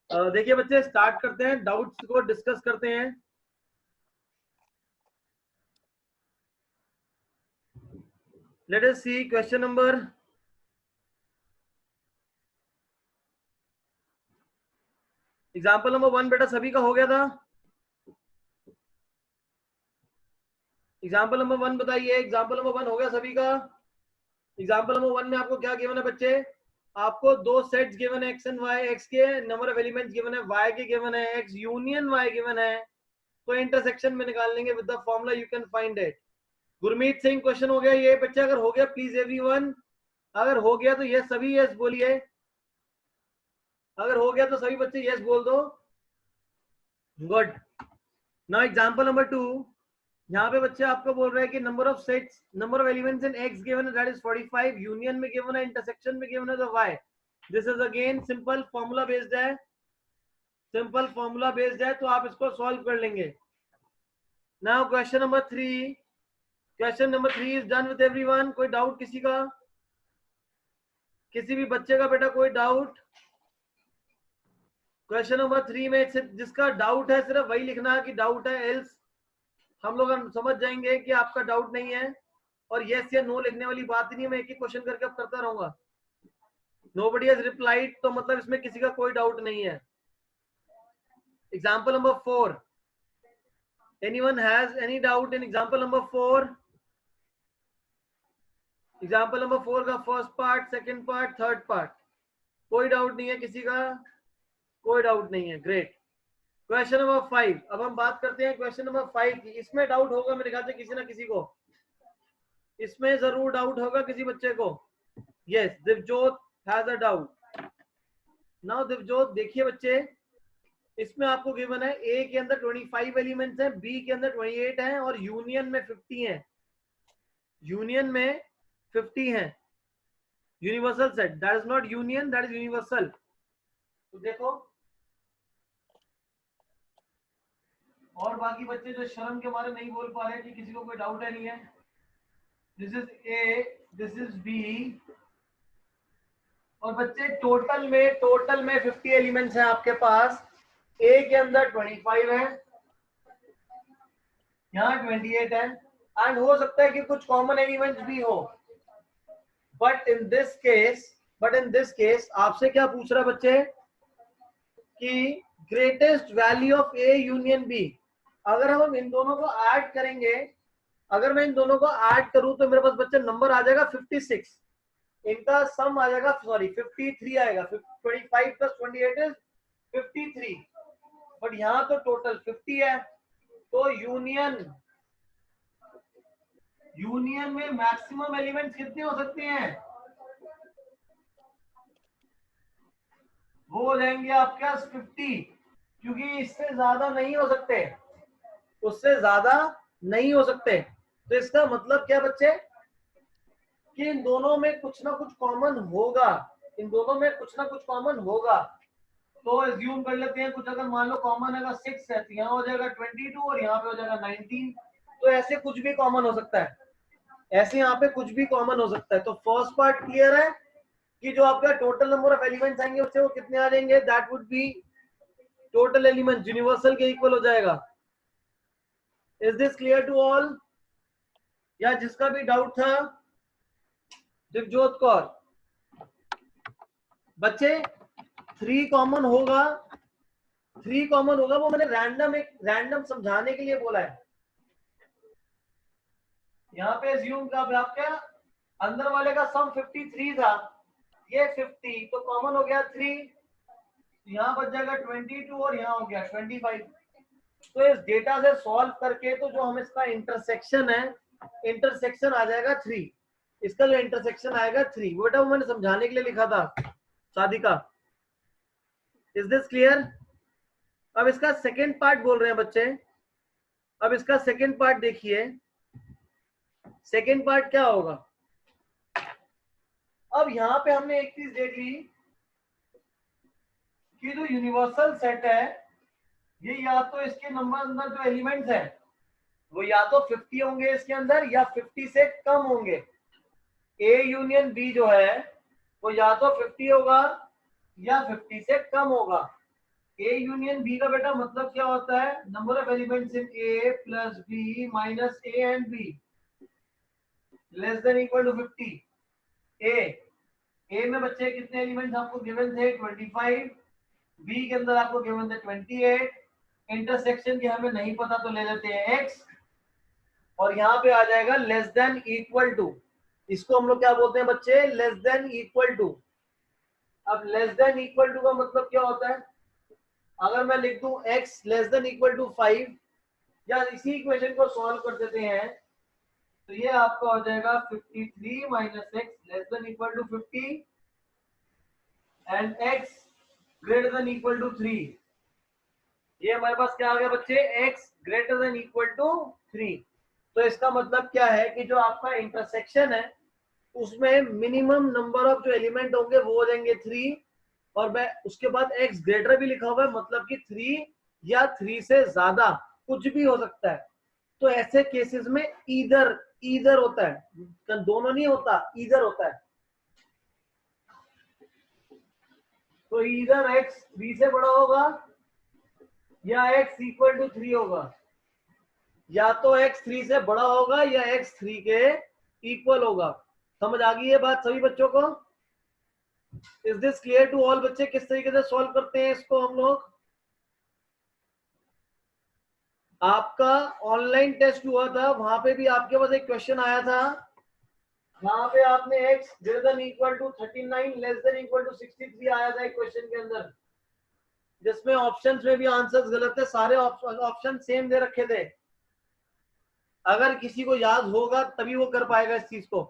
देखिए बच्चे, स्टार्ट करते हैं, डाउट्स को डिस्कस करते हैं। लेट अस सी क्वेश्चन नंबर, एग्जाम्पल नंबर 1 बेटा सभी का हो गया था। एग्जाम्पल नंबर 1 बताइए, एग्जाम्पल नंबर 1 हो गया सभी का। एग्जाम्पल नंबर 1 में आपको क्या गिवन है बच्चे? आपको दो सेट्स गिवन है, एक्स एंड वाई, एक्स के नंबर ऑफ एलिमेंट्स गिवन है, वाई के गिवन है, एक्स यूनियन वाई गिवन है। तो इंटरसेक्शन में निकाल लेंगे with the formula, you can find it. Gurmeet Singh, question हो गया ये बच्चे? अगर हो गया प्लीज एवरीवन, अगर हो गया तो ये सभी यस बोलिए। अगर हो गया तो सभी बच्चे यस बोल दो। गुड। नाउ एग्जांपल नंबर 2, यहाँ पे बच्चे आपको बोल रहे हैं कि number of sets, number of elements in X given है दैट इज 45, यूनियन में गिवन है, इंटरसेक्शन में गिवन है तो Y. This is again simple formula based है, सिंपल फॉर्मूला बेस्ड है, तो आप इसको सॉल्व कर लेंगे। Now question number 3, question number 3 is done with everyone. कोई डाउट किसी का, किसी भी बच्चे का बेटा कोई डाउट? क्वेश्चन नंबर 3 में जिसका डाउट है सिर्फ वही लिखना कि डाउट है, एल्स हम लोग समझ जाएंगे कि आपका डाउट नहीं है। और यस या नो लिखने वाली बात ही नहीं है, मैं एक ही क्वेश्चन करके अब करता रहूंगा। नोबडी हैज रिप्लाइड, तो मतलब इसमें किसी का कोई डाउट नहीं है। Example number 4, anyone has any doubt in example number 4? Example number 4 का first part, second part, third part, कोई डाउट नहीं है किसी का? कोई डाउट नहीं है, ग्रेट। क्वेश्चन नंबर 5, अब हम बात करते हैं क्वेश्चन नंबर 5 की। इसमें डाउट होगा मेरे ख्याल से किसी ना किसी को, इसमें जरूर डाउट होगा किसी बच्चे को। Yes, Divjot has a doubt. Now Divjot देखिए बच्चे, इसमें आपको गिवन है ए के अंदर 25 एलिमेंट्स हैं, बी के अंदर 28 हैं और यूनियन में 50 हैं। यूनियन में 50 हैं। Universal set, that is not union, that is universal. तो देखो, और बाकी बच्चे जो शर्म के मारे नहीं बोल पा रहे कि किसी को कोई डाउट है नहीं है। This is A, this is B, और बच्चे टोटल में 50 एलिमेंट्स हैं आपके पास। ए के अंदर 25 है, यहाँ 28 है, एंड हो सकता है कि कुछ कॉमन एलिमेंट्स भी हो। बट इन दिस केस आपसे क्या पूछ रहा है बच्चे कि greatest value of A union B. अगर हम इन दोनों को ऐड करेंगे, अगर मैं इन दोनों को ऐड करूं तो मेरे पास बच्चे नंबर आ जाएगा 56। इनका सम आ जाएगा, सॉरी 53 आएगा। 25 प्लस 28 इज 53, बट यहाँ तो टोटल 50 है। तो यूनियन में मैक्सिमम एलिमेंट्स कितने हो सकते हैं? वो हो जाएंगे आपके पास 50, क्योंकि इससे ज्यादा नहीं हो सकते, उससे ज्यादा नहीं हो सकते। तो इसका मतलब क्या बच्चे कि इन दोनों में कुछ ना कुछ कॉमन होगा, इन दोनों में कुछ ना कुछ कॉमन होगा। तो एज्यूम कर लेते हैं कुछ, अगर मान लो कॉमन अगर 6 है तो यहाँ हो जाएगा 22 और यहाँ पे हो जाएगा 19। तो ऐसे कुछ भी कॉमन हो सकता है, ऐसे यहाँ पे कुछ भी कॉमन हो सकता है। तो फर्स्ट पार्ट क्लियर है कि जो आपका टोटल नंबर ऑफ एलिमेंट्स आएंगे उससे वो कितने आ जाएंगे, that would be total elements, universal के इक्वल हो जाएगा। Is this clear to all? या जिसका भी डाउट था, दिवजोत कौर? बच्चे 3 कॉमन होगा, 3 कॉमन होगा, वो मैंने रैंडम समझाने के लिए बोला है। यहाँ पे assume का आपका अंदर वाले का सम 53 था, ये 50, तो कॉमन हो गया 3, यहाँ बच जाएगा 22 और यहाँ हो गया 25। तो इस डेटा से सॉल्व करके तो जो हम इसका इंटरसेक्शन है, इंटरसेक्शन आ जाएगा 3। इसका जो इंटरसेक्शन आएगा 3, बेटा वो मैंने समझाने के लिए लिखा था साधिका। Is this clear? अब इसका सेकेंड पार्ट बोल रहे हैं बच्चे, अब इसका सेकेंड पार्ट देखिए। सेकेंड पार्ट क्या होगा? अब यहाँ पे हमने एक चीज देख ली कि जो यूनिवर्सल सेट है, ये या तो इसके नंबर अंदर जो एलिमेंट्स हैं वो या तो 50 होंगे इसके अंदर या 50 से कम होंगे। ए यूनियन बी जो है वो या तो 50 होगा या 50 से कम होगा। ए यूनियन बी का बेटा मतलब क्या होता है, number of elements in A plus B minus A and B less than equal to 50। A में बच्चे कितने एलिमेंट्स आपको गिवन थे 25, बी के अंदर आपको गिवन थे 28, इंटरसेक्शन के हमें नहीं पता तो ले लेते हैं x, और यहाँ पे आ जाएगा लेस देन इक्वल टू, इसको हम लोग क्या बोलते हैं बच्चे, लेस देन इक्वल टू। अब लेस देन इक्वल टू का मतलब क्या होता है, अगर मैं लिख दूं x less than equal to 5, या इसी इक्वेशन को सॉल्व कर देते हैं तो ये आपका हो जाएगा 53 minus x less than equal to 50 and x greater than equal to 3। ये हमारे पास क्या आ गया बच्चे, x greater than equal to 3। तो इसका मतलब क्या है कि जो आपका इंटरसेक्शन है उसमें मिनिमम नंबर ऑफ जो एलिमेंट होंगे वो हो जाएंगे 3, और मैं उसके बाद x ग्रेटर भी लिखा हुआ है, मतलब कि 3 या 3 से ज्यादा कुछ भी हो सकता है। तो ऐसे केसेस में ईदर होता है, दोनों नहीं होता, ईदर होता है। तो ईदर x 3 से बड़ा होगा या x इक्वल टू 3 होगा, या तो x 3 से बड़ा होगा या x 3 के इक्वल होगा। समझ आ गई ये बात सभी बच्चों को? Is this clear to all? बच्चे किस तरीके से सॉल्व करते हैं इसको हम लोग? आपका ऑनलाइन टेस्ट हुआ था, वहां पे भी आपके पास एक क्वेश्चन आया था, वहां पे आपने x greater than equal to 39 less than equal to 63 आया था एक क्वेश्चन के अंदर, जिसमें ऑप्शंस में भी आंसर्स गलत थे, सारे ऑप्शन सेम दे रखे थे। अगर किसी को याद होगा तभी वो कर पाएगा इस चीज को,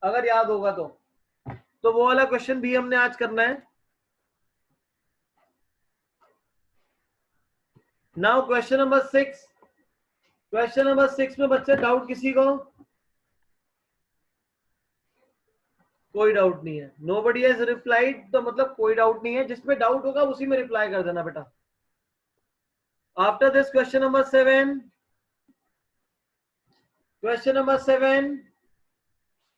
अगर याद होगा तो वो वाला क्वेश्चन भी हमने आज करना है। Now question number 6। Question number 6 में बच्चे डाउट किसी को? कोई डाउट नहीं है, नोबडी हैज रिप्लाइड, तो मतलब कोई डाउट नहीं है, जिसमें डाउट होगा उसी में रिप्लाई कर देना बेटा। After this question number 7, question number 7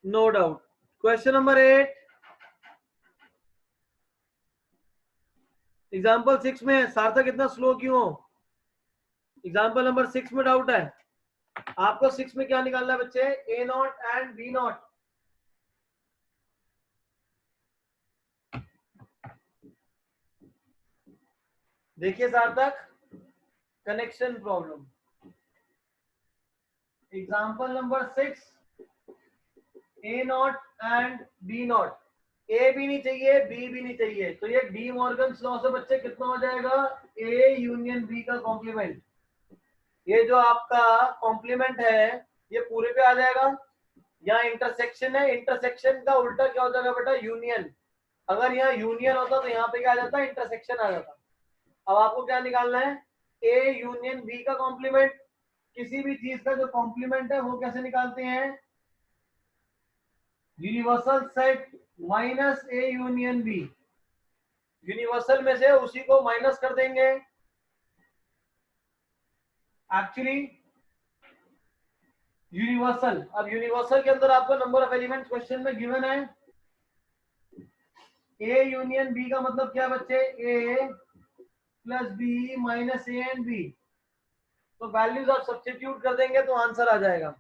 no doubt. Question number 8 example 6 में सार्थक इतना स्लो क्यों हो? एग्जाम्पल नंबर 6 में डाउट है आपको। 6 में क्या निकालना है बच्चे, A not and B not. देखिए Sarthak, connection problem, example number 6, A not and B not. A भी नहीं चाहिए, बी भी नहीं चाहिए, तो ये डी मॉर्गन्स लॉ से बच्चे कितना हो जाएगा, ए यूनियन बी का कॉम्प्लीमेंट। ये जो आपका कॉम्प्लीमेंट है ये पूरे पे आ जाएगा। यहाँ इंटरसेक्शन है, इंटरसेक्शन का उल्टा क्या हो जाएगा बेटा, यूनियन। अगर यहाँ यूनियन होता तो यहाँ पे क्या आ जाता, इंटरसेक्शन आ जाता। अब आपको क्या निकालना है, ए यूनियन बी का कॉम्प्लीमेंट। किसी भी चीज का जो कॉम्प्लीमेंट है वो कैसे निकालते हैं, universal set minus A union B. Universal में से उसी को माइनस कर देंगे। एक्चुअली यूनिवर्सल, अब यूनिवर्सल के अंदर आपको नंबर ऑफ एलिमेंट्स क्वेश्चन में गिवन है। ए यूनियन बी का मतलब क्या बच्चे, A plus B minus A and B. तो वैल्यूज आप सब्स्टिट्यूट कर देंगे तो आंसर आ जाएगा।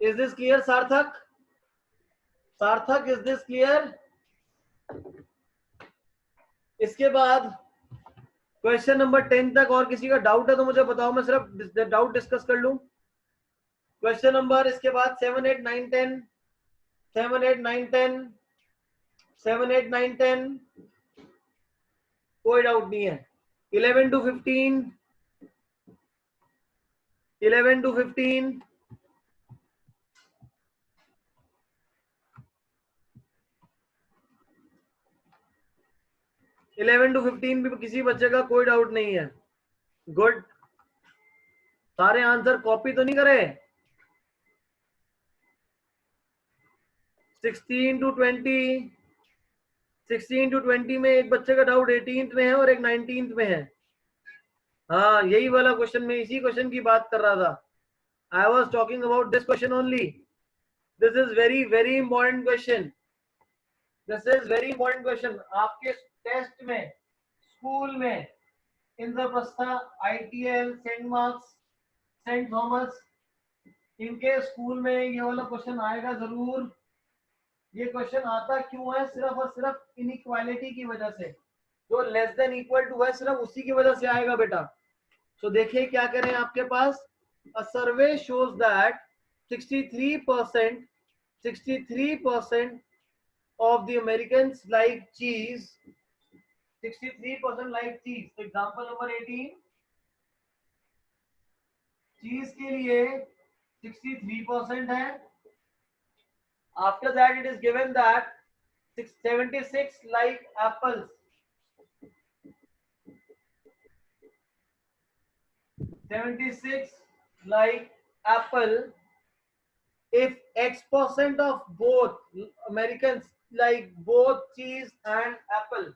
इज दिस क्लियर सार्थक? सार्थक इज दिस क्लियर? इसके बाद क्वेश्चन नंबर 10 तक और किसी का डाउट है तो मुझे बताओ, मैं सिर्फ डाउट डिस्कस कर लूं। क्वेश्चन नंबर इसके बाद 7, 8, 9, 10, 7, 8, 9, 10, 7, 8, 9, 10, कोई डाउट नहीं है। 11 to 15, 11 to 15, 11 to 15 भी किसी बच्चे का कोई डाउट नहीं है। गुड, सारे आंसर कॉपी तो नहीं करे? 16 to 20, 16 to 20 में एक बच्चे का डाउट 18th में है और एक 19th में है। हाँ यही वाला क्वेश्चन, में इसी क्वेश्चन की बात कर रहा था। I was talking about this question only. This is very very important question, this is very important question. आपके टेस्ट में स्कूल में Indraprastha, ITL, Saint Mark's, Saint Thomas, इनके स्कूल में ये वाला क्वेश्चन आएगा जरूर। ये क्वेश्चन आता क्यों है? सिर्फ और सिर्फ इनइक्वालिटी की वजह से, जो लेस देन इक्वल टू है सिर्फ उसी की वजह से आएगा बेटा। तो देखिए क्या करें आपके पास, अ सर्वे shows that 63% of the Americans like cheese, 63% like cheese। तो एग्जांपल नंबर 18, चीज के लिए 63% है। After that it is given that 76 like apples, 76 like apple. If X% of both Americans like both cheese and apple,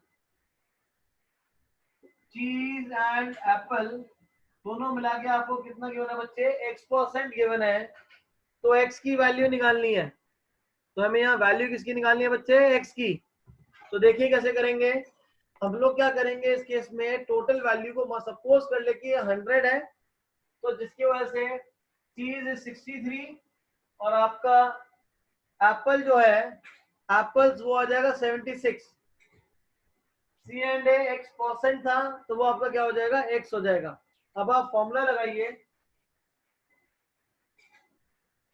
cheese and apple दोनों मिला के आपको कितना गिवन है बच्चे? X% गिवन है, तो X की वैल्यू निकालनी है। तो हमें यहाँ वैल्यू किसकी निकालनी है बच्चे? X की। तो देखिए कैसे करेंगे हम लोग। क्या करेंगे इस केस में, टोटल वैल्यू को सपोज कर ले कि 100 है, तो जिसकी वजह से चीज 63 और आपका एप्पल जो है, एप्पल्स वो आ जाएगा 76। सी एंड X% था, तो वो आपका क्या हो जाएगा? X हो जाएगा। अब आप फॉर्मूला लगाइए,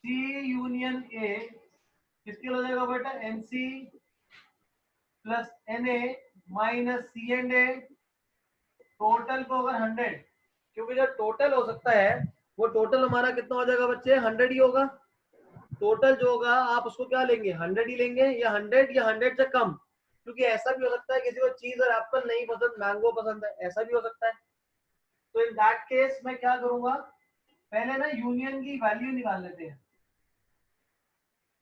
C यूनियन A किसके हो जाएगा बेटा? NC plus NA minus C and A, total को अगर 100, क्योंकि जब टोटल हो सकता है वो टोटल हमारा कितना हो जाएगा बच्चे? 100 ही होगा। टोटल जो होगा आप उसको क्या लेंगे? 100 ही लेंगे, या 100 या 100 से कम, क्योंकि ऐसा भी हो सकता है किसी को चीज और एप्पल नहीं पसंद, मैंगो पसंद है, ऐसा भी हो सकता है। तो इन दैट केस मैं क्या करूंगा, पहले ना यूनियन की वैल्यू निकाल लेते हैं।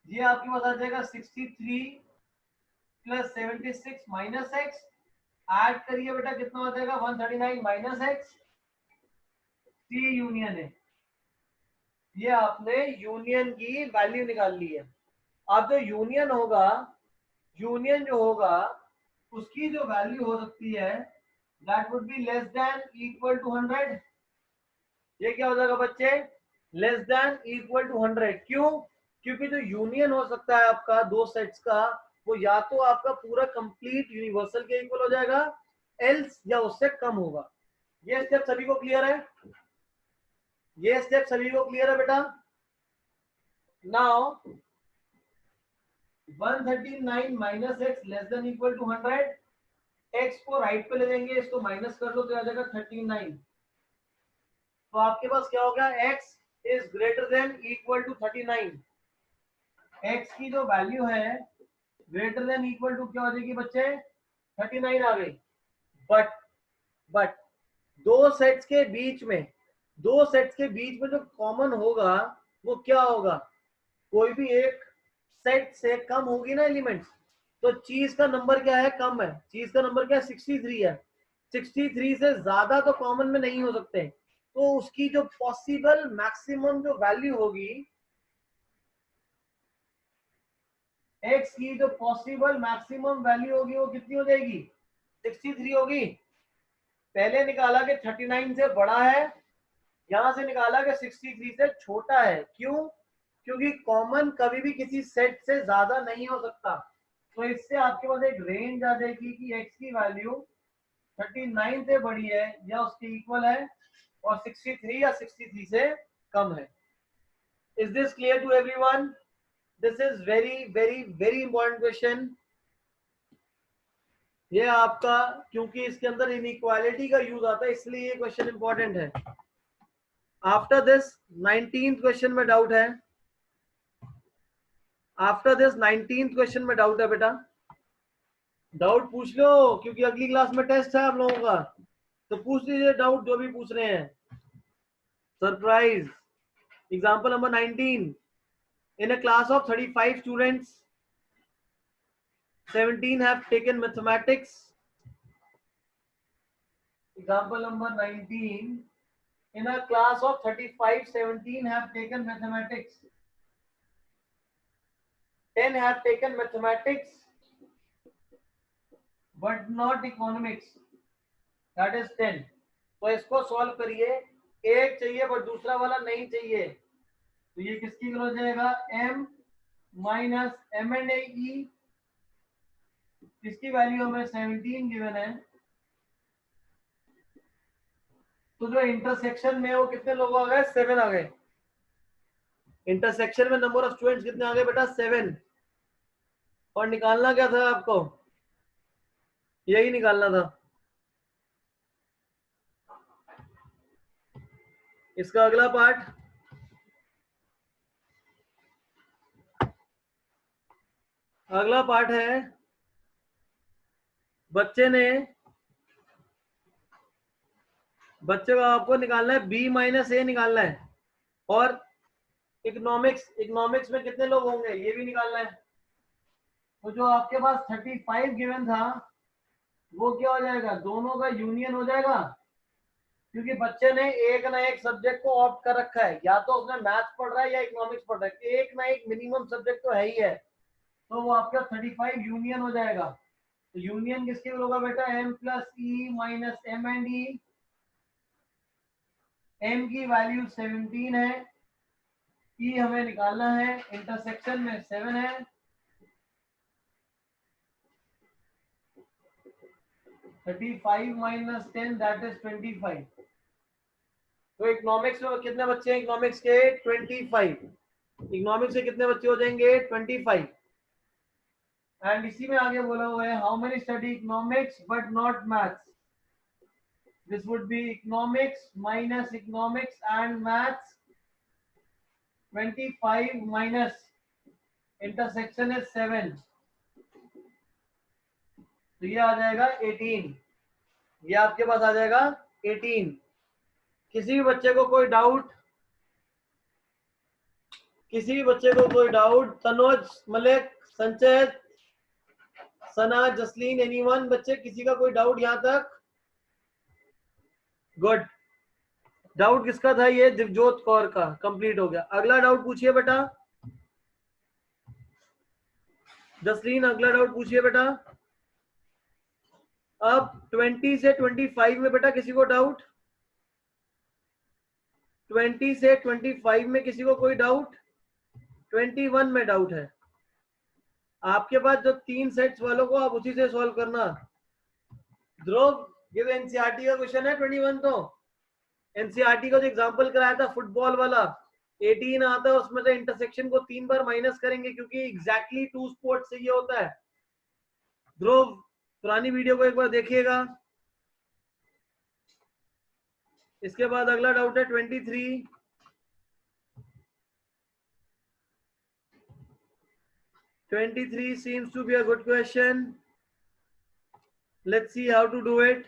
ये आपके पास आ जाएगा 63 प्लस 76 माइनस एक्स, ऐड करिए बेटा कितना हो जाएगा? 139 माइनस एक्स, सी यूनियन है। ये आपने यूनियन की वैल्यू निकाल ली है। अब जो यूनियन होगा, यूनियन जो होगा उसकी जो वैल्यू हो सकती है that would be less than equal to 100। ये क्या हो जाएगा बच्चे? Less than equal to 100। क्यों? क्योंकि जो यूनियन हो सकता है आपका दो सेट्स का, वो या तो आपका पूरा कंप्लीट यूनिवर्सल के इक्वल हो जाएगा, एल्स या उससे कम होगा। ये स्टेप सभी को क्लियर है? ये स्टेप सभी को क्लियर है बेटा? Now 139 minus x less than equal to 100, एक्स को राइट पे ले लेंगे, इसको माइनस कर लो तो आ जाएगा 39। तो आपके पास क्या हो गया? x is greater than equal to 39। x की जो वैल्यू है ग्रेटर देन इक्वल टू क्या हो जाएगी बच्चे? 39 आ गई। बट दो सेट्स के बीच में, दो सेट्स के बीच में जो कॉमन होगा वो क्या होगा? कोई भी एक सेट से कम होगी ना एलिमेंट्स। तो चीज का नंबर क्या है? कम है। चीज का नंबर क्या है? 63 है। 63 से ज्यादा तो कॉमन में नहीं हो सकते, तो उसकी जो पॉसिबल मैक्सिमम जो वैल्यू होगी, x की जो पॉसिबल मैक्सिमम वैल्यू होगी वो कितनी हो जाएगी? 63 होगी। पहले निकाला कि 39 से बड़ा है, यहां से निकाला कि 63 से छोटा है। क्यों? क्योंकि कॉमन कभी भी किसी सेट से ज्यादा नहीं हो सकता। तो इससे आपके पास एक रेंज आ जाएगी कि x की वैल्यू 39 से बड़ी है या उसके इक्वल है, और 63 या 63 से कम है। Is this clear to everyone? This is very very very important question. ये आपका, क्योंकि इसके अंदर इनइक्वालिटी का यूज आता है इसलिए ये क्वेश्चन इंपॉर्टेंट है। आफ्टर दिस 19th क्वेश्चन में डाउट है? आफ्टर दिस 19th क्वेश्चन में डाउट है बेटा? डाउट पूछ लो, क्योंकि अगली क्लास में टेस्ट है आप लोगों का, तो पूछ लीजिए डाउट जो भी पूछ रहे हैं। Surprise. Example number 19, in a class of 35 students, 17 have taken mathematics. Example number 19, in a class of 35, 17 have taken mathematics, 10 have taken mathematics but not economics. That is 10। तो इसको सॉल्व करिए, एक चाहिए बट दूसरा वाला नहीं चाहिए, तो ये किसकी इक्वल हो जाएगा, m माइनस एम एंड ए ई, इसकी वैल्यू हमें 17 गिवन है। तो जो इंटरसेक्शन में वो कितने लोग आ गए, 7 आ गए। इंटरसेक्शन में नंबर ऑफ स्टूडेंट्स कितने आ गए बेटा, 7। और निकालना क्या था आपको, यही निकालना था। इसका अगला पार्ट, अगला पार्ट है बच्चे को आपको निकालना है बी माइनस ए निकालना है, और इकोनॉमिक्स में कितने लोग होंगे ये भी निकालना है। तो जो आपके पास 35 गिवन था वो क्या हो जाएगा, दोनों का यूनियन हो जाएगा, क्योंकि बच्चे ने एक ना एक सब्जेक्ट को ऑप्ट कर रखा है, या तो उसने मैथ्स पढ़ रहा है या इकोनॉमिक्स पढ़ रहा है, एक ना एक मिनिमम सब्जेक्ट तो है ही है। तो वो आपका 35 यूनियन हो जाएगा। तो यूनियन किसके होगा बेटा, m plus E minus M and E. m की वैल्यू 17 है, e हमें निकालना है, इंटरसेक्शन में 7 है, 35 माइनस 10 दैट इज 25। तो इकोनॉमिक्स में कितने बच्चे हैं, इकोनॉमिक्स के 25। इकोनॉमिक्स से कितने बच्चे हो जाएंगे, 25। एंड इसी में आगे बोला हुआ है, how many study economics but not maths, this would be economics minus economics and maths, 25 minus intersection is 7, तो ये आ जाएगा 18। ये आपके पास आ जाएगा 18। किसी भी बच्चे को कोई डाउट, तनुज, मलिक, संचय, सना, जसलीन, एनीवन, बच्चे किसी का कोई डाउट यहां तक, गुड। डाउट किसका था, ये दिवजोत कौर का कंप्लीट हो गया। अगला डाउट पूछिए बेटा, जसलीन अगला डाउट पूछिए बेटा। अब 20 से 25 में बेटा किसी को डाउट, 20 से 25 में किसी को कोई डाउट, 21 में डाउट है आपके पास, जो 3 सेट्स वालों को आप उसी से सॉल्व करना। ध्रुव, ये तो एनसीईआरटी का क्वेश्चन है 21। तो एनसीईआरटी का जो एग्जांपल कराया था फुटबॉल वाला, 18 आता है, उसमें से इंटरसेक्शन को 3 बार माइनस करेंगे, क्योंकि एग्जैक्टली 2 स्पोर्ट्स से ये होता है। ध्रुव, पुरानी वीडियो को एक बार देखिएगा। इसके बाद अगला डाउट है 23। 23 seems to be a good question. Let's see how to do it.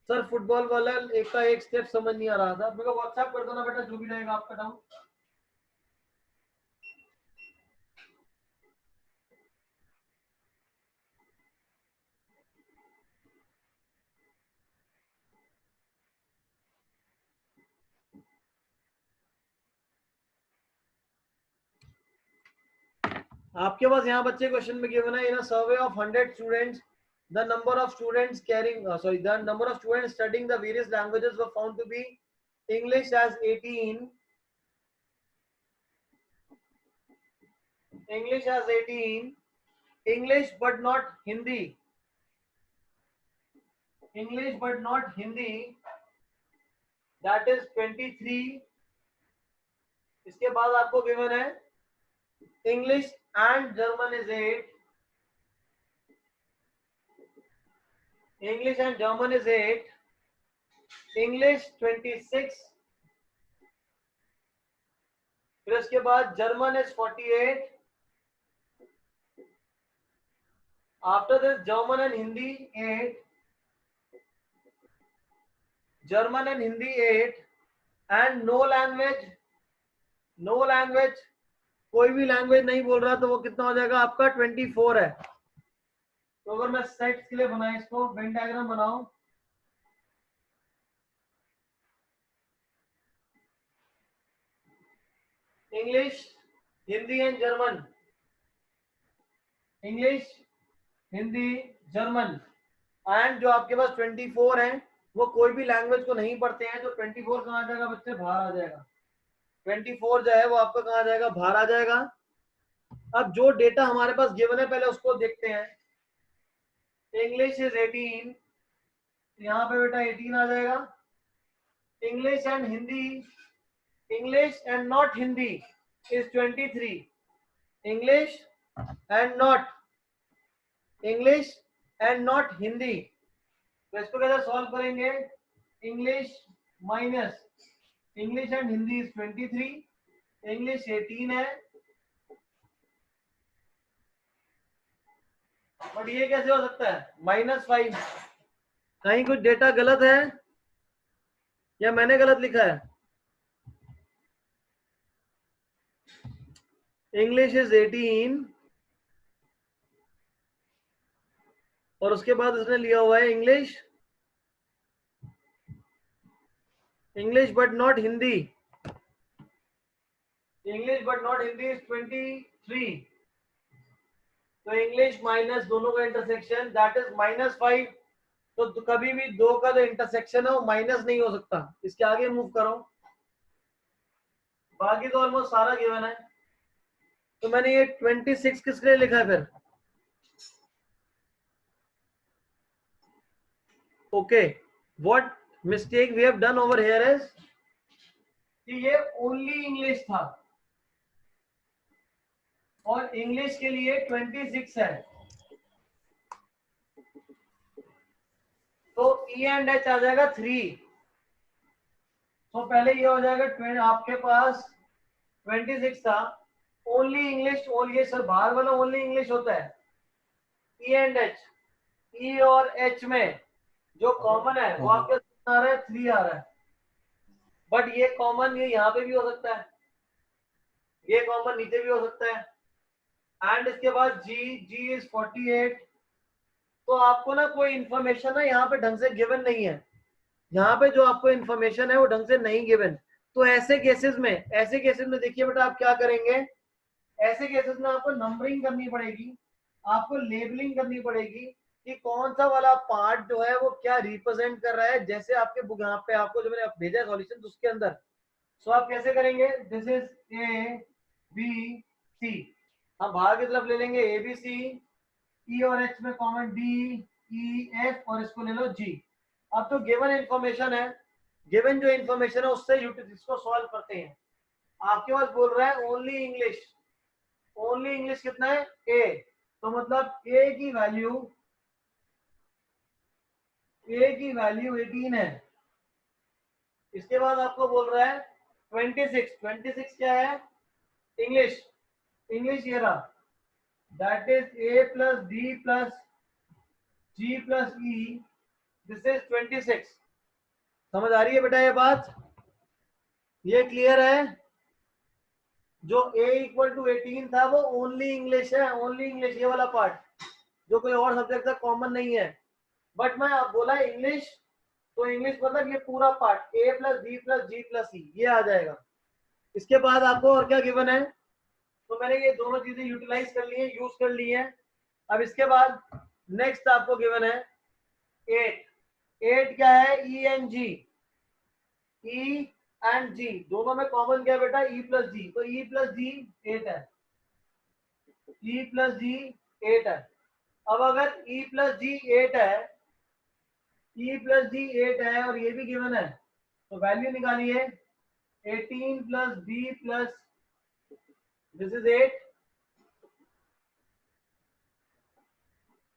Sir football वाला एक का एक स्टेप समझ नहीं आ रहा था, मेरे को व्हाट्सएप कर दो ना बेटा, जो भी रहेगा आपका डाउट। आपके पास यहाँ बच्चे क्वेश्चन में गिवन है, in a survey of 100 students the number of students carrying the number of students studying the various languages were found to be English as 18, English as 18, English but not Hindi, English but not Hindi, that is 23। इसके बाद आपको given है English and German is 8, English and German is 8, English 26, फिर उसके बाद German is 48, after this German and Hindi 8, German and Hindi 8, and no language, कोई भी language नहीं बोल रहा, तो वो कितना हो जाएगा आपका 24 है। तो अगर मैं सेट्स के लिए बनाए, इसको वेन डायग्राम बनाऊं, English, Hindi and German, English, Hindi, German, and जो आपके पास 24 है वो कोई भी लैंग्वेज को नहीं पढ़ते हैं, जो 24 कहाँ आ जाएगा बच्चे, बाहर आ जाएगा। 24 जो है वो आपका कहाँ आ जाएगा, बाहर आ जाएगा। अब जो डेटा हमारे पास गिवन है पहले उसको देखते हैं। इंग्लिश इज 18, यहाँ पे बेटा 18 आ जाएगा। English and Hindi, English and not Hindi is 23। English and not, English and not Hindi, तो इसको कैसे सॉल्व करेंगे, English minus English and Hindi is 23, English 18 है। बट ये कैसे हो सकता है, -5, कहीं कुछ डेटा गलत है या मैंने गलत लिखा है। इंग्लिश इज 18 और उसके बाद इसने लिया हुआ है English, English but not Hindi, English but not Hindi is 23, तो इंग्लिश माइनस दोनों का इंटरसेक्शन दैट इज -5। तो कभी भी दो का जो इंटरसेक्शन है वो माइनस नहीं हो सकता। इसके आगे मूव करो, बाकी तो ऑलमोस्ट सारा गिवन है। तो मैंने ये 26 किसके लिए लिखा है फिर, okay what mistake we have done over here is कि ये ओनली इंग्लिश था और इंग्लिश के लिए 26 है, तो ई एंड एच आ जाएगा 3। तो पहले ये हो जाएगा आपके पास 26 था, ओनली इंग्लिश, ओनली सर बाहर वाला ओनली इंग्लिश होता है। ई एंड एच, ई और एच में जो कॉमन है वो आपके आ रहा है 3 आ रहा है, बट ये कॉमन ये यहाँ पे भी हो सकता है, ये कॉमन नीचे भी हो सकता है। एंड इसके बाद जी, जी इज 48। तो आपको ना कोई इंफॉर्मेशन ना यहाँ पे ढंग से गिवन नहीं है, यहाँ पे जो आपको इंफॉर्मेशन है वो ढंग से नहीं गिवन। तो ऐसे केसेस में, ऐसे केसेस में देखिए बेटा आप क्या करेंगे, ऐसे केसेस में आपको नंबरिंग करनी पड़ेगी, आपको लेबलिंग करनी पड़ेगी कि कौन सा वाला पार्ट जो है वो क्या रिप्रेजेंट कर रहा है। जैसे आपके बुक यहाँ पे आपको जो मैंने भेजा है सॉल्यूशन उसके अंदर, सो आप कैसे करेंगे, this is A B C, हम बाहर की तरफ ले लेंगे ए बी सी, ई और एच में कॉमन डी ई एफ और इसको ले लो जी। अब तो गिवन इंफॉर्मेशन है, गिवन जो इंफॉर्मेशन है उससे इसको सॉल्व करते हैं। आपके पास बोल रहा है ओनली इंग्लिश, ओनली इंग्लिश कितना है ए, तो मतलब ए की वैल्यू 18 है। इसके बाद आपको बोल रहा है 26 क्या है, इंग्लिश, इंग्लिश ये रहा, that is A plus D plus G plus E, this is 26। समझ आ रही है बेटा ये बात, ये क्लियर है। जो a इक्वल टू 18 था वो ओनली इंग्लिश है, ओनली इंग्लिश ये वाला पार्ट, जो कोई और सब्जेक्ट का कॉमन नहीं है। बट मैं अब बोला इंग्लिश, तो इंग्लिश मतलब ये पूरा part a plus B plus G plus C ये आ जाएगा। इसके बाद आपको और क्या गिवन है, तो मैंने ये दोनों चीजें यूटिलाइज कर ली है, यूज कर ली है। अब इसके बाद नेक्स्ट आपको गिवन है 8। 8 क्या है, E and ji, E and जी दोनों में कॉमन क्या है बेटा, ई प्लस जी, तो ई प्लस जी 8 है, ई प्लस जी 8 है। अब अगर ई प्लस जी 8 है, ई प्लस जी 8 है और ये भी गिवन है, तो वैल्यू निकालिए 18 plus B plus this is 8।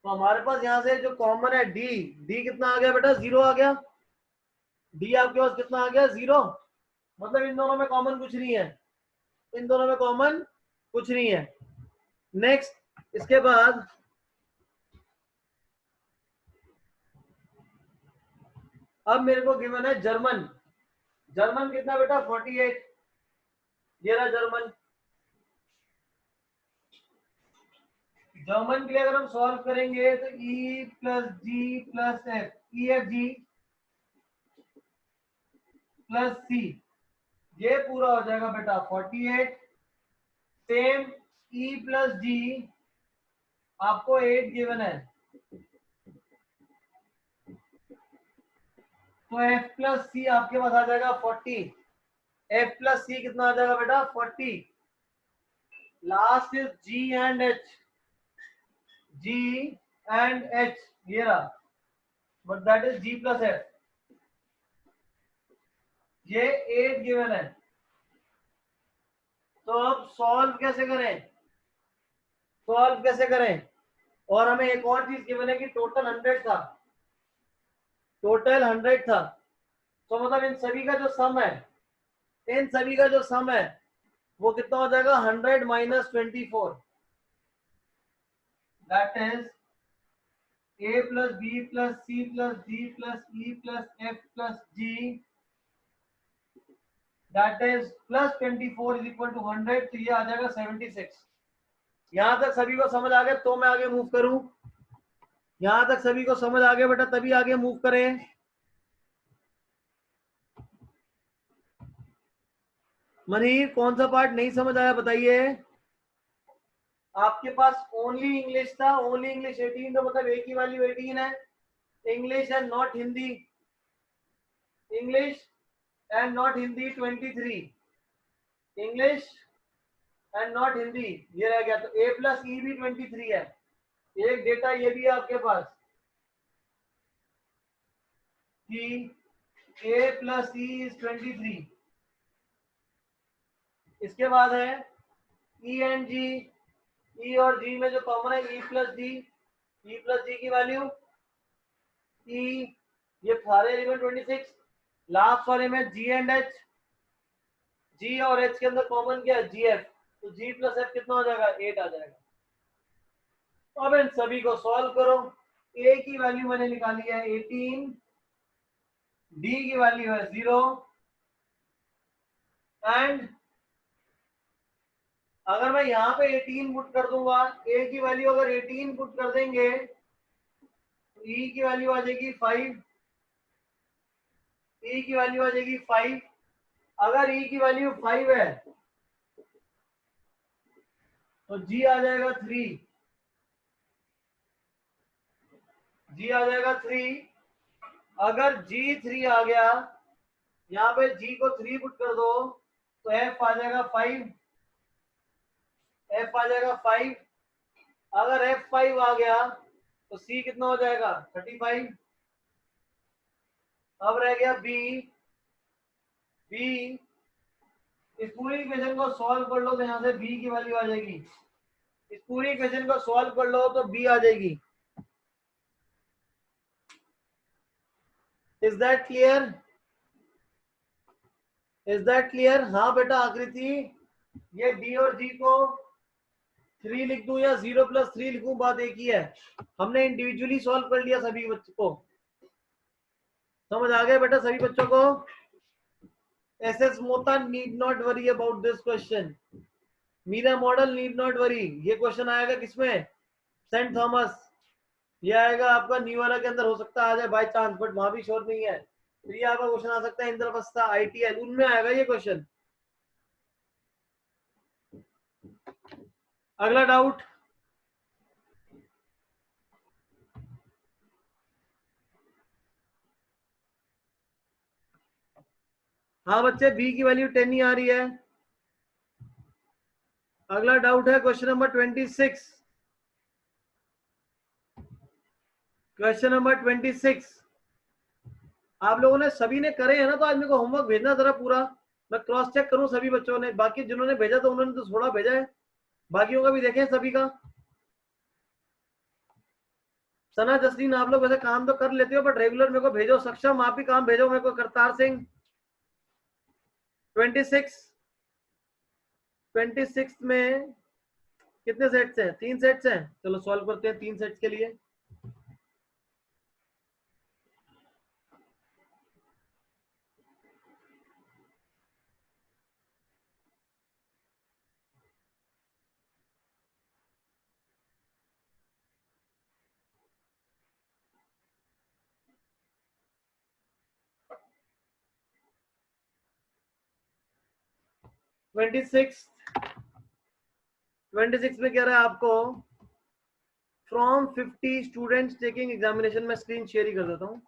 तो हमारे पास यहाँ से जो कॉमन है डी, डी कितना आ गया बेटा, 0 आ गया। डी आपके पास कितना आ गया, 0, मतलब इन दोनों में कॉमन कुछ नहीं है, इन दोनों में कॉमन कुछ नहीं है। नेक्स्ट इसके बाद अब मेरे को गिवन है जर्मन, जर्मन कितना बेटा 48, ये रहा जर्मन। जर्मन के लिए अगर हम सॉल्व करेंगे तो E plus G plus F, E F G plus C, ये पूरा हो जाएगा बेटा 48। सेम ई प्लस जी आपको 8 गिवन है, तो एफ प्लस सी आपके पास आ जाएगा 40। एफ प्लस सी कितना आ जाएगा बेटा 40। Last is G and H, G and H ये रहा, but that is G plus F. ये 8 गिवन है। तो अब सॉल्व कैसे करें, सॉल्व कैसे करें। और हमें एक और चीज गिवन है कि टोटल 100 था, टोटल 100 था। तो मतलब इन सभी का जो सम है, इन सभी का जो सम है वो कितना हो जाएगा 100 minus 24, that is a plus B plus C plus D plus E plus F plus G, that is plus 24 is equal to 100। तो ये आ जाएगा 76। यहां तक सभी को समझ आ गया तो मैं आगे मूव करूं। यहां तक सभी को समझ आ गया बेटा तभी आगे मूव करें। मनीर कौन सा पार्ट नहीं समझ आया बताइए। आपके पास ओनली इंग्लिश था, ओनली इंग्लिश 18, तो मतलब एक ही वैल्यू 18 है। English and not Hindi, English and not Hindi 23, English and not Hindi ये रह गया। तो ए प्लस ई भी 23 है। एक डेटा ये भी है आपके पास कि ए प्लस ई इज 23। इसके बाद है ई एंड जी, ई और जी में जो कॉमन है E plus D, E plus D की वैल्यू ई, ये सारे एलिमेंट 26। लास्ट वाले में जी एंड एच, जी और एच के अंदर कॉमन क्या है जी एफ, तो जी प्लस एफ कितना हो जाएगा 8 आ जाएगा। अब इन सभी को सॉल्व करो। ए की वैल्यू मैंने निकाली है 18, डी की वैल्यू है 0 एंड अगर मैं यहाँ पे 18 पुट कर दूंगा, ए की वैल्यू अगर 18 पुट कर देंगे तो ई की वैल्यू आ जाएगी 5, ई की वैल्यू आ जाएगी 5। अगर ई की वैल्यू 5 है तो जी आ जाएगा 3, जी आ जाएगा 3। अगर जी 3 आ गया, यहाँ पे जी को 3 पुट कर दो तो एफ आ जाएगा 5, एफ आ जाएगा 5। अगर एफ 5 आ गया तो सी कितना हो जाएगा 35। अब रह गया बी, बी इस पूरी इक्वेशन को सॉल्व कर लो तो यहाँ से बी की वैल्यू आ जाएगी। इस पूरी इक्वेशन को सॉल्व कर लो तो बी आ जाएगी। Is that clear, is that clear. हाँ बेटा आकृति, ये डी और जी को 3 लिख दूं या 0 प्लस 3 लिखूं बात एक ही है। हमने इंडिविजुअली सॉल्व कर लिया सभी बच्चों को। समझ आ गया बेटा सभी बच्चों को। एसएस मोता need not worry about this question, Meera model need not worry. ये क्वेश्चन आएगा किसमें, सेंट थॉमस। ये आएगा आपका न्यू वाला के अंदर, हो सकता है आ जाए बाय चांस, बट वहां भी श्योर नहीं है। फिर ये आपका क्वेश्चन आ सकता है इंद्रप्रस्था आईटीएल, उनमें आएगा ये क्वेश्चन। अगला डाउट। हाँ बच्चे बी की वैल्यू 10 ही आ रही है। अगला डाउट है क्वेश्चन नंबर 26, क्वेश्चन नंबर 26। आप लोगों ने सभी ने करे हैं ना, तो आज मेरे को होमवर्क भेजना जरा पूरा, मैं क्रॉस चेक करूं सभी बच्चों ने। बाकी जिन्होंने भेजा तो उन्होंने तो थोड़ा भेजा है, बाकियों का भी देखें सभी का। सना जसलीन आप लोग वैसे काम तो कर लेते हो बट रेगुलर मेरे को भेजो। सक्षम आप भी काम भेजो मेरे को। करतार सिंह 26, 26 में कितने सेट्स हैं, 3 सेट्स हैं। चलो सॉल्व करते हैं 3 सेट्स के लिए। ट्वेंटी सिक्स में कह रहा है आपको फ्रॉम 50 स्टूडेंट्स टेकिंग एग्जामिनेशन। में स्क्रीन शेयर ही कर देता हूँ।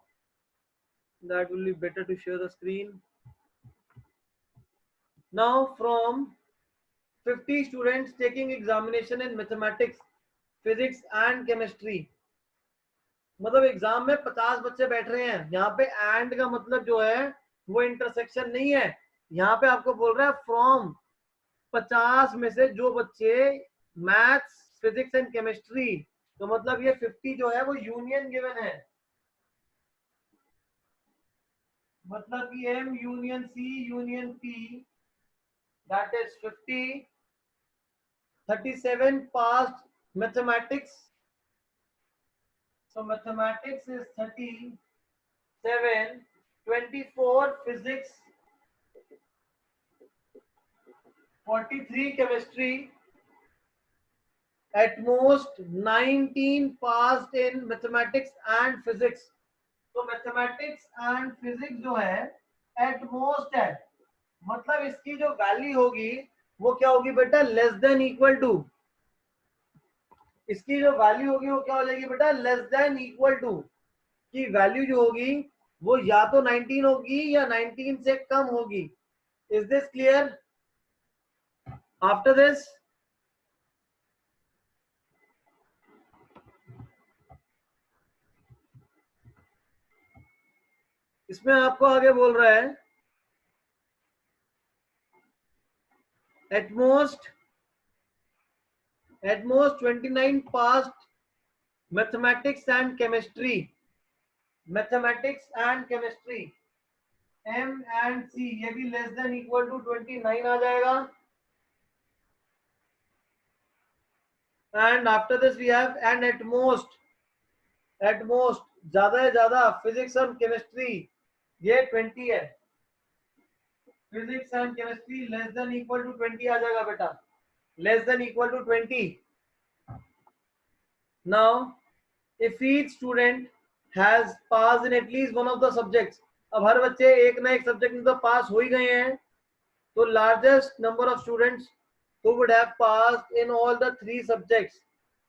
That will be better to share the screen. Now from 50 students taking examination in mathematics, physics and chemistry. मतलब एग्जाम में 50 बच्चे बैठ रहे हैं. यहाँ पे एंड का मतलब जो है वो इंटरसेक्शन नहीं है. यहाँ पे आपको बोल रहा है फ्रॉम 50 में से जो बच्चे मैथ्स, फिजिक्स एंड केमिस्ट्री, तो मतलब ये 50 जो है वो यूनियन गिवन है. मतलब कि M union C union P, that is 50. 37 passed mathematics. So mathematics is 37. 24 physics. 43 chemistry. At most 19 passed in mathematics and physics. तो mathematics and physics जो है at most है, मतलब इसकी जो वैल्यू होगी वो क्या होगी बेटा, लेस देन इक्वल टू. इसकी जो वैल्यू होगी वो क्या हो जाएगी बेटा, लेस देन इक्वल टू. की वैल्यू जो होगी वो या तो 19 होगी या 19 से कम होगी. Is this clear? After this इसमें आपको आगे बोल रहा है at most 29 passed mathematics and chemistry. Mathematics and chemistry M and C ये भी लेस देन इक्वल टू 29 आ जाएगा. And after this we have and at most ज्यादा से ज्यादा फिजिक्स और केमिस्ट्री ये 20 है. Physics and chemistry less than equal to 20 आ जाएगा बेटा, less than equal to 20. Now if each student has passed in at least one of the subjects, अब हर बच्चे एक ना एक सब्जेक्ट में तो पास हो ही गए हैं, तो largest number of students who would have passed in all the 3 subjects,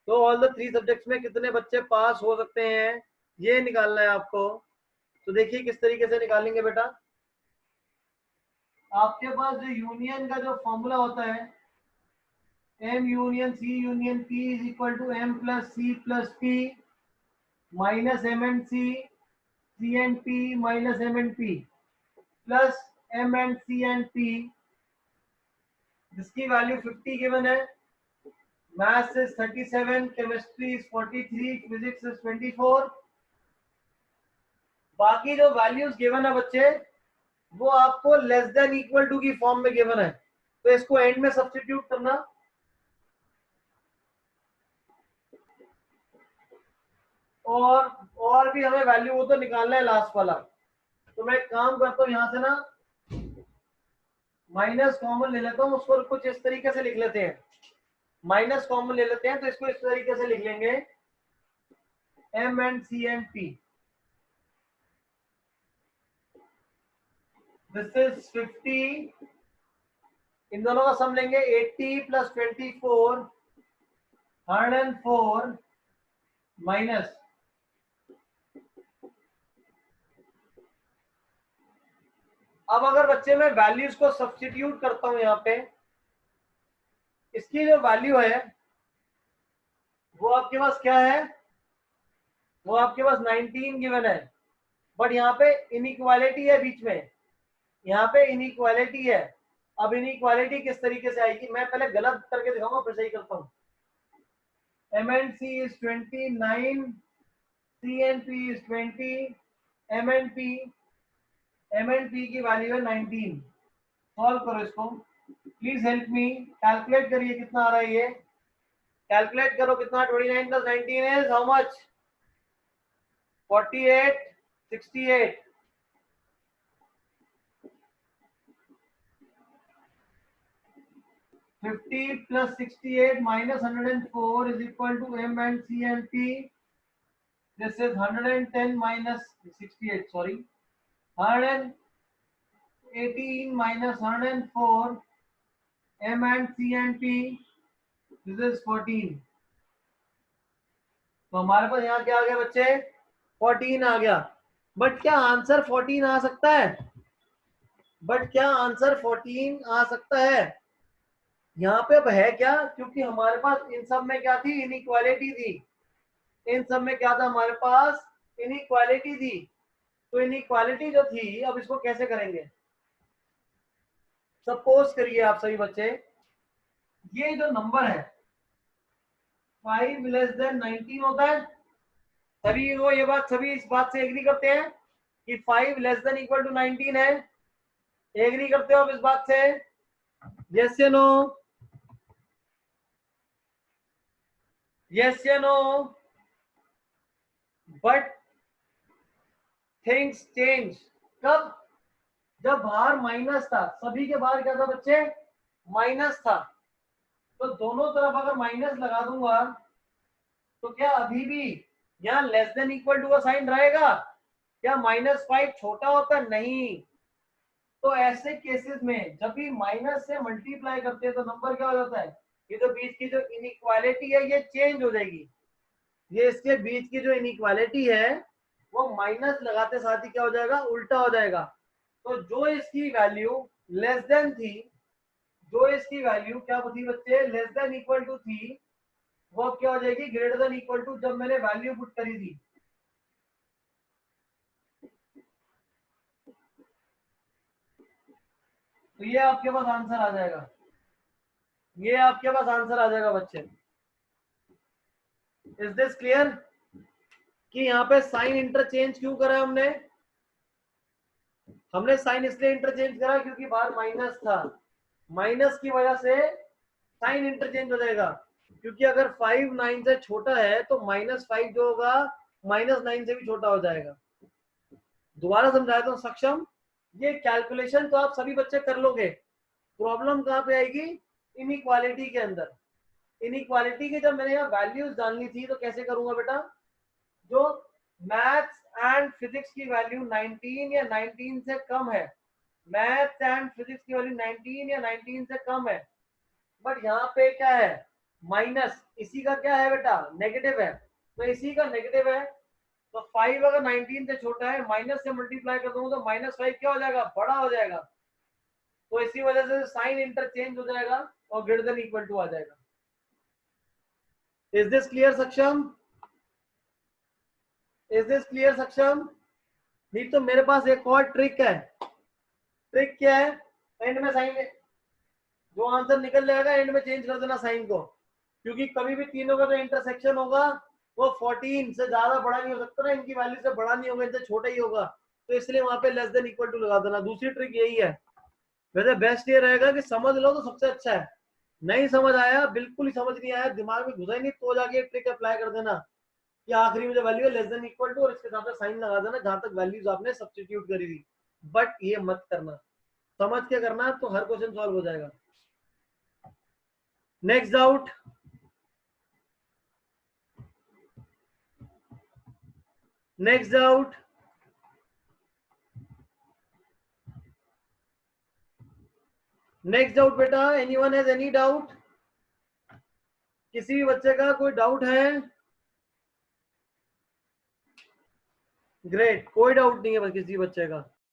तो all the 3 subjects में कितने बच्चे पास हो सकते हैं ये निकालना है आपको. तो देखिए किस तरीके से निकालेंगे बेटा. आपके पास जो यूनियन का जो फॉर्मूला होता है m union c union p is equal to m plus c plus p minus m and c and p minus m and p plus m and c and p, जिसकी value 50 given है. Maths is 37, chemistry is 43, physics is 24. बाकी जो values given है बच्चे वो आपको less than equal to की form में गिवन है, तो इसको एंड में सब्स्टिट्यूट करना. और भी हमें वैल्यू वो तो निकालना है लास्ट वाला. तो मैं एक काम करता हूँ यहाँ से ना माइनस कॉमन ले लेता हूँ, उसको कुछ इस तरीके से लिख लेते हैं. माइनस कॉमन ले लेते हैं तो इसको इस तरीके से लिख लेंगे m and c and p. This is 50. इन दोनों का सम लेंगे 80 प्लस 24 104 माइनस. अब अगर बच्चे में वैल्यूज को सब्स्टिट्यूट करता हूं यहाँ पे, इसकी जो वैल्यू है वो आपके पास क्या है, वो आपके पास 19 गिवन है. बट यहाँ पे इनइक्वालिटी है बीच में, यहाँ पे इनइक्वालिटी है. अब इनइक्वालिटी किस तरीके से आएगी, मैं पहले गलत करके दिखाऊंगा फिर सही करता हूँ. m and c is 29, c and p is 20, m and p की वैल्यू है 19. सॉल्व करो इसको, प्लीज हेल्प मी. कैलकुलेट करिए कितना आ रहा है ये, कैलकुलेट करो कितना. 29 plus 19 is how much, 48, 68. $50 plus 68 minus 104 is equal to m and c and p. This is 110 minus 68, sorry, 118 minus 104, m and c and p. This is 14. तो हमारे पास यहाँ क्या आ गया बच्चे, 14 आ गया. बट क्या आंसर 14 आ सकता है? बट क्या आंसर 14 आ सकता है? यहाँ पे अब है क्या, क्योंकि हमारे पास इन सब में क्या थी, इनइक्वालिटी थी। इन सब में क्या था हमारे पास, इनइक्वालिटी थी। तो इनइक्वालिटी जो थी, अब इसको कैसे करेंगे? सपोज करिए आप सभी बच्चे, ये जो नंबर है 5 लेस देन 19 होता है। सभी वो ये बात, सभी इस बात से एग्री करते हैं कि 5 लेस देन इक्वल टू 19 है? एग्री करते हो आप इस बात से? यस या नो? यस या नो? But things change. कब? जब बाहर माइनस था, सभी के बाहर क्या था बच्चे, माइनस था। तो दोनों तरफ अगर माइनस लगा दूंगा तो क्या अभी भी यहाँ लेस देन इक्वल टू का साइन रहेगा? क्या -5 छोटा होता? नहीं। तो ऐसे केसेस में जब भी माइनस से मल्टीप्लाई करते हैं तो नंबर क्या हो जाता है, ये जो बीच की जो इनइक्वालिटी है ये चेंज हो जाएगी। ये इसके बीच की जो इनइक्वालिटी है वो माइनस लगाते साथ ही क्या हो जाएगा, उल्टा हो जाएगा। तो जो इसकी वैल्यू लेस देन थी, जो इसकी वैल्यू क्या थी बच्चे, लेस देन इक्वल टू थी, वो क्या हो जाएगी, ग्रेटर देन इक्वल टू, जब मैंने वैल्यू पुट करी थी। तो ये आपके पास आंसर आ जाएगा, ये आपके पास आंसर आ जाएगा बच्चे। इज दिस क्लियर कि यहाँ पे साइन इंटरचेंज क्यों करा हमने? हमने साइन इसलिए इंटरचेंज करा क्योंकि बाहर माइनस था, माइनस की वजह से साइन इंटरचेंज हो जाएगा। क्योंकि अगर 5 9 से छोटा है तो -5 जो होगा -9 से भी छोटा हो जाएगा। दोबारा समझाता हूँ सक्षम, ये कैलकुलेशन तो आप सभी बच्चे कर लोगे। प्रॉब्लम कहाँ पे आएगी, इनइक्वालिटी के अंदर। इनइक्वालिटी के जब मैंने यहाँ वैल्यूज डालनी थी तो कैसे करूंगा बेटा, जो मैथ्स एंड फिजिक्स की वैल्यू 19 या 19 से कम है, मैथ्स एंड फिजिक्स की वैल्यू 19 या 19 से कम है, बट यहाँ पे क्या है, माइनस, इसी का क्या है बेटा, नेगेटिव है, तो इसी का नेगेटिव है। तो 5 अगर 19 से छोटा है, माइनस से मल्टीप्लाई कर दूंगा तो -5 क्या हो जाएगा, बड़ा हो जाएगा। तो इसी वजह से साइन इंटरचेंज हो जाएगा और ग्रेटर देन इक्वल टू आ जाएगा। इज दिस क्लियर सक्षम? इज दिस क्लियर सक्षम? नहीं तो मेरे पास एक और ट्रिक है। ट्रिक क्या है, एंड में साइन, जो आंसर निकल जाएगा एंड में चेंज कर देना साइन को, क्योंकि कभी भी तीनों का जो इंटरसेक्शन होगा वो 14 से ज्यादा बड़ा नहीं हो सकता ना, इनकी वैल्यू से बड़ा नहीं होगा, इनसे छोटा ही होगा। तो इसलिए वहां पे लेस देन इक्वल टू लगा देना। दूसरी ट्रिक यही है। वैसे बेस्ट ये रहेगा कि समझ लो तो सबसे अच्छा है, नहीं समझ आया, बिल्कुल ही समझ नहीं आया, दिमाग में घुसा ही नहीं, तो जाके ट्रिक अप्लाई कर देना कि आखिरी में जो वैल्यू है लेस देन इक्वल टू और इसके साथ साइन लगा देना जहां तक वैल्यूज आपने सब्स्टिट्यूट करी थी। बट ये मत करना, समझ के करना तो हर क्वेश्चन सॉल्व हो जाएगा। Next doubt, next doubt, next doubt बेटा, एनीवन हैज एनी डाउट? किसी भी बच्चे का कोई डाउट है? ग्रेट, कोई डाउट नहीं है बस किसी बच्चे का।